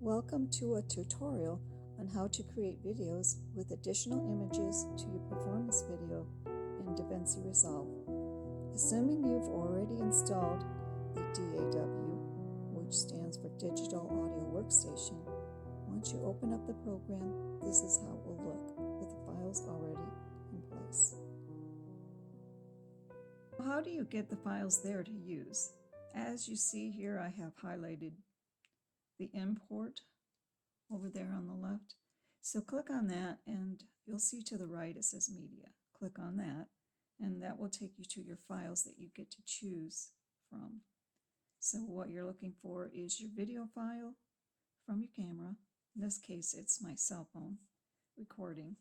Welcome to a tutorial on how to create videos with additional images to your performance video in Davinci Resolve. Assuming you've already installed the DAW, which stands for Digital Audio Workstation, once you open up the program, this is how it will look with the files already in place. How do you get the files there to use? As you see here, I have highlighted the import over there on the left. So click on that and you'll see to the right it says media. Click on that and that will take you to your files that you get to choose from. So what you're looking for is your video file from your camera. In this case it's my cell phone recording,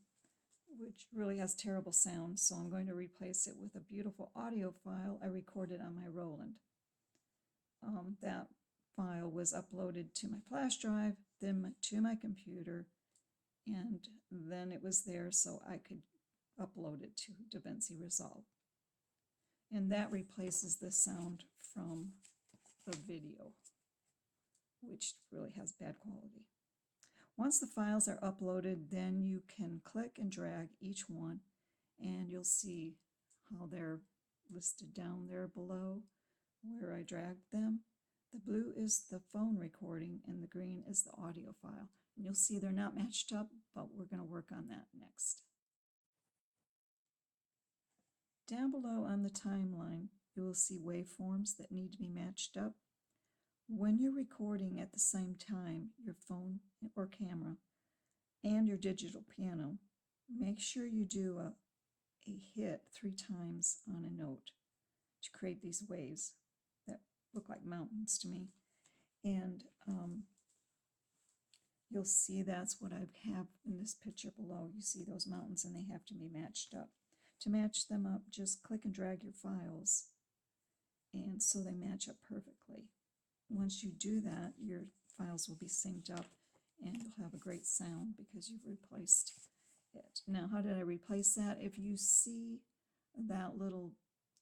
which really has terrible sound, so I'm going to replace it with a beautiful audio file I recorded on my Roland. That file was uploaded to my flash drive, then to my computer, and then it was there so I could upload it to Davinci Resolve. And that replaces the sound from the video, which really has bad quality. Once the files are uploaded, then you can click and drag each one, and you'll see how they're listed down there below where I dragged them. The blue is the phone recording and the green is the audio file. And you'll see they're not matched up, but we're going to work on that next. Down below on the timeline, you will see waveforms that need to be matched up. When you're recording at the same time, your phone or camera and your digital piano, make sure you do a hit 3 times on a note to create these waves that look like mountains to me. And you'll see that's what I have in this picture below. You see those mountains and they have to be matched up. To match them up, just click and drag your files and so they match up perfectly. Once you do that, your files will be synced up and you'll have a great sound because you've replaced it. Now, how did I replace that? If you see that little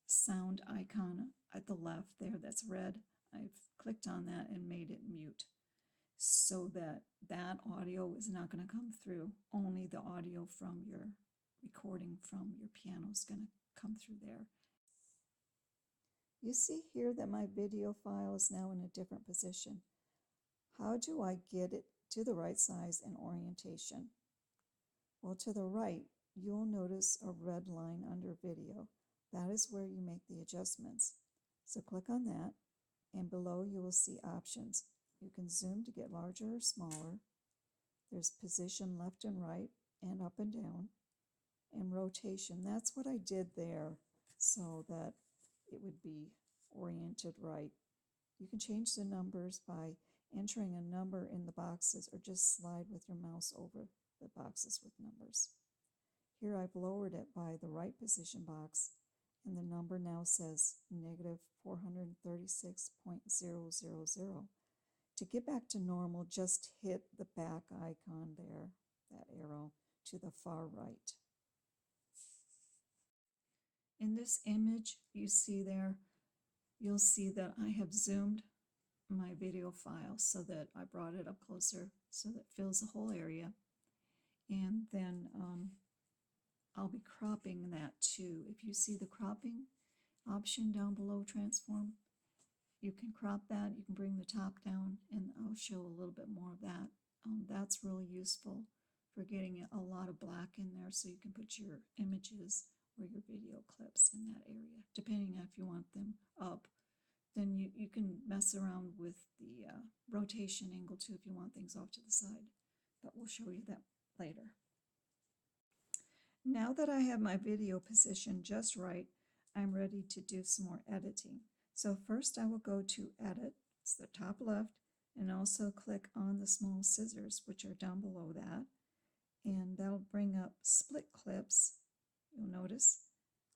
sound icon at the left there that's red, I've clicked on that and made it mute so that that audio is not going to come through. Only the audio from your recording from your piano is going to come through there. You see here that my video file is now in a different position. How do I get it to the right size and orientation? Well, to the right, you'll notice a red line under video. That is where you make the adjustments. So click on that, and below you will see options. You can zoom to get larger or smaller. There's position left and right and up and down, and rotation. That's what I did there so that it would be oriented right. You can change the numbers by entering a number in the boxes or just slide with your mouse over the boxes with numbers. Here I've lowered it by the right position box, and the number now says negative 436.000. To get back to normal, just hit the back icon there, that arrow to the far right. In this image you see there, you'll see that I have zoomed my video file so that I brought it up closer so that it fills the whole area. And then I'll be cropping that too. If you see the cropping option down below transform, you can crop that, you can bring the top down, and I'll show a little bit more of that. That's really useful for getting a lot of black in there so you can put your images or your video clips in that area. Depending on if you want them up, then you can mess around with the rotation angle too if you want things off to the side, but we'll show you that later. Now that I have my video positioned just right, I'm ready to do some more editing. So first I will go to Edit, it's the top left, and also click on the small scissors, which are down below that, and that'll bring up split clips. You'll notice,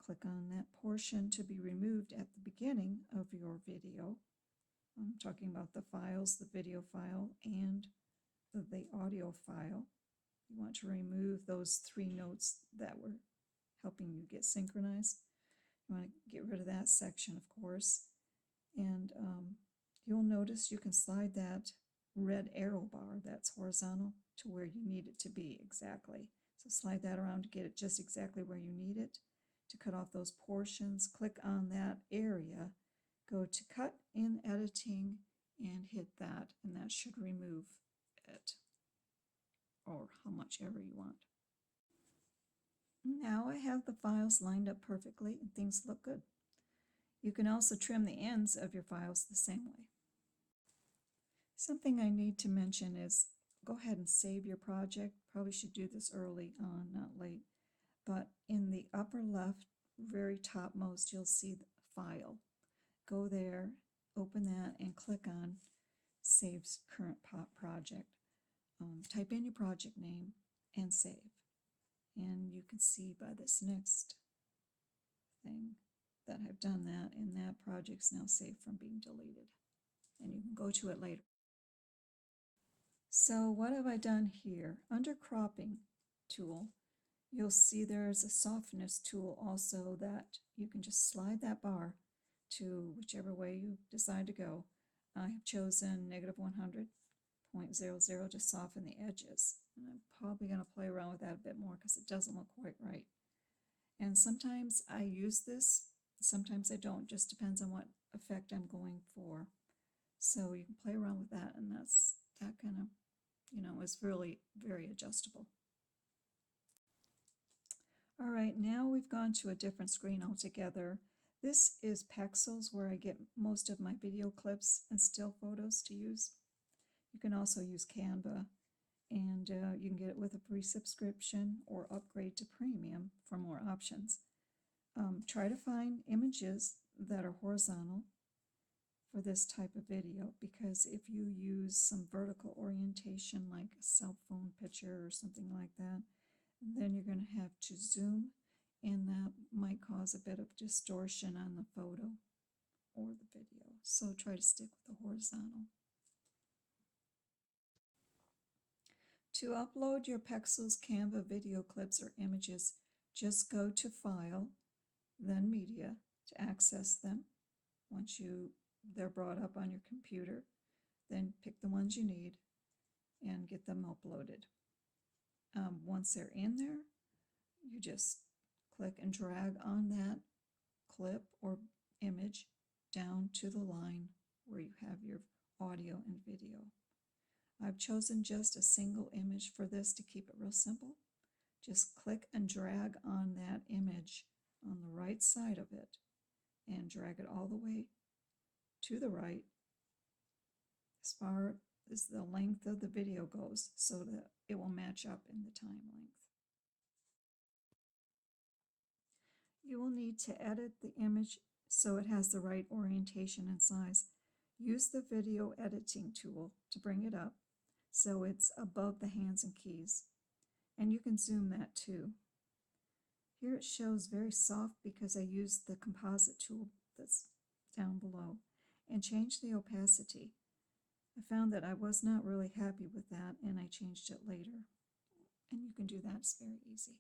click on that portion to be removed at the beginning of your video. I'm talking about the files, the video file and the audio file. You want to remove those 3 notes that were helping you get synchronized. You want to get rid of that section, of course. And you'll notice you can slide that red arrow bar that's horizontal to where you need it to be exactly. So slide that around to get it just exactly where you need it. To cut off those portions, click on that area, go to cut in editing and hit that, and that should remove it, or how much ever you want. Now I have the files lined up perfectly and things look good. You can also trim the ends of your files the same way. Something I need to mention is go ahead and save your project. Probably should do this early on, not late. But in the upper left, very topmost, you'll see the file. Go there, open that, and click on Save Current Project. Type in your project name and save. And you can see by this next thing that I've done that, and that project's now safe from being deleted. And you can go to it later. So what have I done here? Under cropping tool, you'll see there's a softness tool also that you can just slide that bar to whichever way you decide to go. I have chosen -100.00 to soften the edges. And I'm probably going to play around with that a bit more because it doesn't look quite right. And sometimes I use this, sometimes I don't, just depends on what effect I'm going for. So you can play around with that, and that kind of, is really very adjustable. All right, now we've gone to a different screen altogether. This is Pexels, where I get most of my video clips and still photos to use. You can also use Canva, and you can get it with a free subscription or upgrade to premium for more options. Try to find images that are horizontal for this type of video, because if you use some vertical orientation like a cell phone picture or something like that, then you're going to have to zoom, and that might cause a bit of distortion on the photo or the video. So try to stick with the horizontal. To upload your Pexels Canva video clips or images, just go to File, then Media to access them. Once they're brought up on your computer, then pick the ones you need and get them uploaded. Once they're in there, you just click and drag on that clip or image down to the line where you have your audio and video. I've chosen just a single image for this to keep it real simple. Just click and drag on that image on the right side of it and drag it all the way to the right as far as the length of the video goes, so that it will match up in the time length. You will need to edit the image so it has the right orientation and size. Use the video editing tool to bring it up so it's above the hands and keys. And you can zoom that too. Here it shows very soft because I used the composite tool that's down below, and change the opacity. I found that I was not really happy with that, and I changed it later. And you can do that, it's very easy.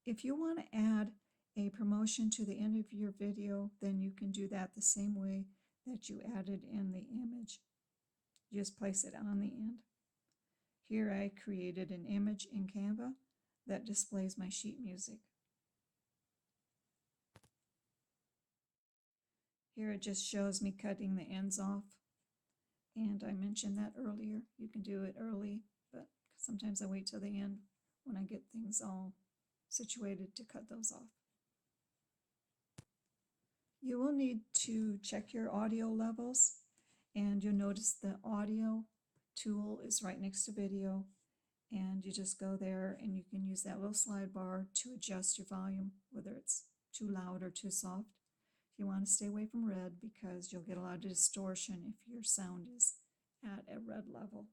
If you want to add a promotion to the end of your video, then you can do that the same way that you added in the image. Just place it on the end. Here I created an image in Canva that displays my sheet music. Here it just shows me cutting the ends off, and I mentioned that earlier. You can do it early, but sometimes I wait till the end when I get things all situated to cut those off. You will need to check your audio levels, and you'll notice the audio tool is right next to video, and you just go there and you can use that little slide bar to adjust your volume, whether it's too loud or too soft. You want to stay away from red because you'll get a lot of distortion if your sound is at a red level.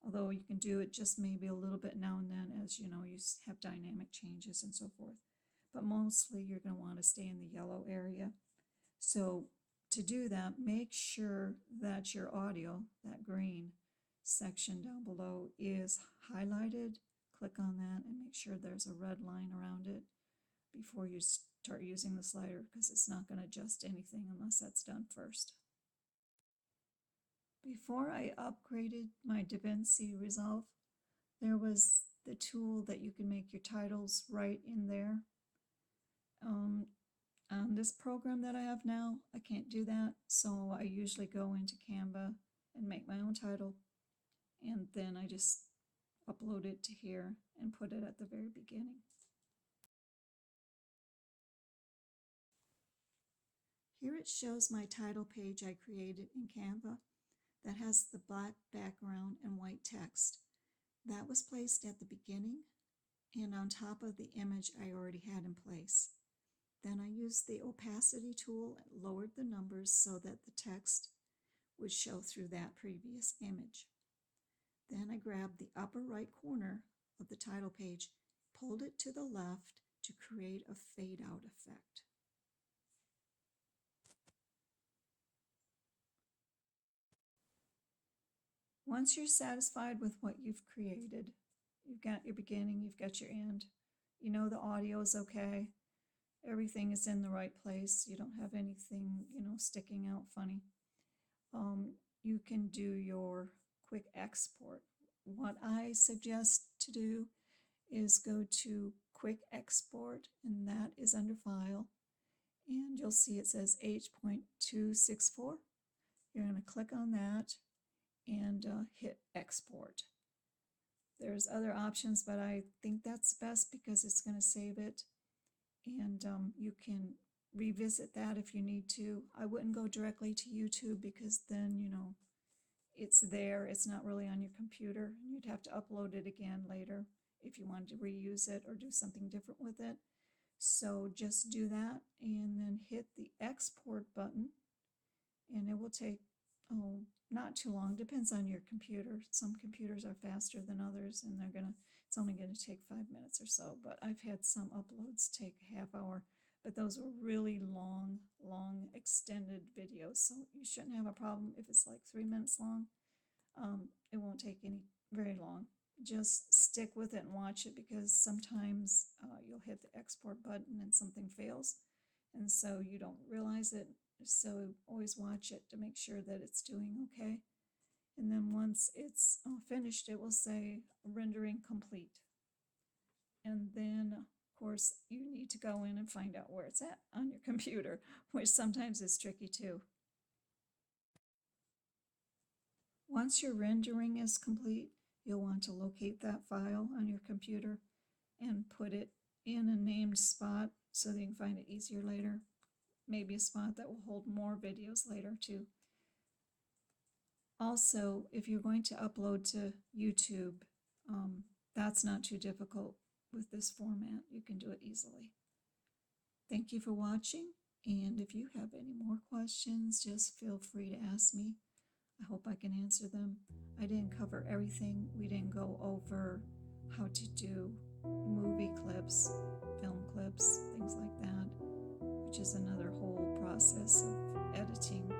Although you can do it just maybe a little bit now and then, as you have dynamic changes and so forth. But mostly you're going to want to stay in the yellow area. So to do that, make sure that your audio, that green section down below, is highlighted. Click on that and make sure there's a red line around it before you start using the slider, because it's not going to adjust anything unless that's done first. Before I upgraded my Davinci Resolve, there was the tool that you can make your titles right in there. On this program that I have now, I can't do that, so I usually go into Canva and make my own title, and then I just upload it to here and put it at the very beginning. Here it shows my title page I created in Canva that has the black background and white text. That was placed at the beginning and on top of the image I already had in place. Then I used the opacity tool and lowered the numbers so that the text would show through that previous image. Then I grabbed the upper right corner of the title page, pulled it to the left to create a fade out effect. Once you're satisfied with what you've created, you've got your beginning, you've got your end, you know the audio is okay, everything is in the right place, you don't have anything, sticking out funny, you can do your quick export. What I suggest to do is go to quick export, and that is under file, and you'll see it says H.264. You're going to click on that and hit export. There's other options, but I think that's best because it's going to save it, and you can revisit that if you need to. I wouldn't go directly to YouTube because then, it's there, it's not really on your computer. You'd have to upload it again later if you wanted to reuse it or do something different with it. So just do that and then hit the export button, and it will take, not too long, depends on your computer. Some computers are faster than others, and it's only gonna take 5 minutes or so, but I've had some uploads take a half hour, but those were really long extended videos, so you shouldn't have a problem if it's like 3 minutes long. It won't take very long. Just stick with it and watch it, because sometimes you'll hit the export button and something fails, and so you don't realize it. So always watch it to make sure that it's doing okay. And then once it's finished, it will say rendering complete. And then, of course, you need to go in and find out where it's at on your computer, which sometimes is tricky too. Once your rendering is complete, you'll want to locate that file on your computer and put it in a named spot so that you can find it easier later. Maybe a spot that will hold more videos later too. Also, if you're going to upload to YouTube, that's not too difficult with this format. You can do it easily. Thank you for watching, and if you have any more questions, just feel free to ask me. I hope I can answer them. I didn't cover everything. We didn't go over how to do movie clips, film clips, things like that, which is another whole process of editing.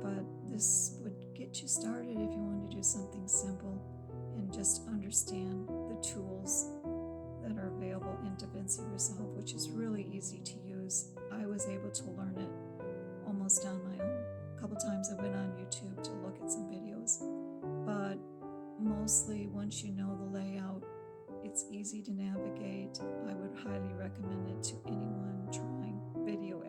But this would get you started if you want to do something simple and just understand the tools that are available in Davinci Resolve, which is really easy to use. I was able to learn it almost on my own. A couple times I went on YouTube to look at some videos, but mostly once you know the layout, it's easy to navigate. I would highly recommend it to anyone trying video